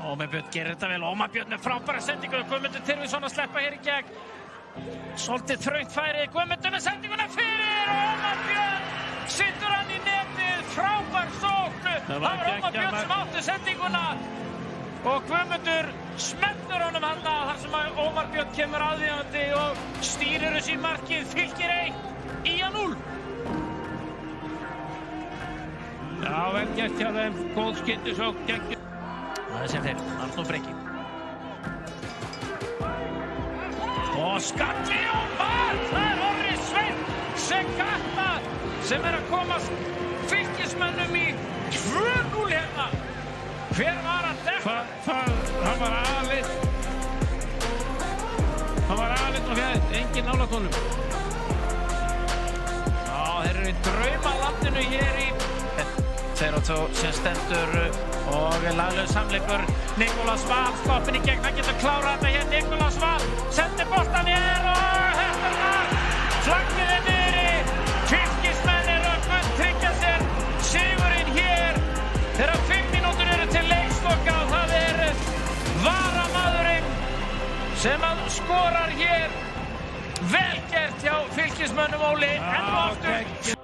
Ómar Björn gerir þetta vel. Ómar Björn með frábæra sendingu. Guðmundur Tyrfingsson að sleppa hér í gegn. Svolítið þröngt færi. Guðmundur með sendinguna fyrir. Ómar Björn situr hann í netið. Frábær sókn. Það var Ómar Björn sem átti sendinguna. Og Guðmundur smellur honum þarna þar sem Ómar Björn kemur aðvíðandi og stýrir þessu í markið. Fylkir 1, Ía 0. Já, vel gert hjá þeim. Góð skyndisókn gegn. Það er sem þeir, Arnór Breki. Og skalli og mark! Það er Orri Sveinn Segata sem er að komast Fylkismönnum í 2-0 hérna. Hver var hann þetta? Hann var aleinn. Hann var aleinn og fjæðið, enginn nálægt honum. Já, þeir eru í draumalandinu hér í 2-2 sem stendur og laglegur samleikur. Nikolás Val stoppinn í gegn, hann getur klárað þetta hér. Nikolás Val sendir boltan hér og þetta er mark. Flaggið er niðri. Fylkismenn eru að tryggja sér sigurinn hér þegar 5 mínútur eru til leiksloka og það er varamaðurinn sem að skorar hér. Vel gert hjá Fylkismönnum, Óli, enn og aftur.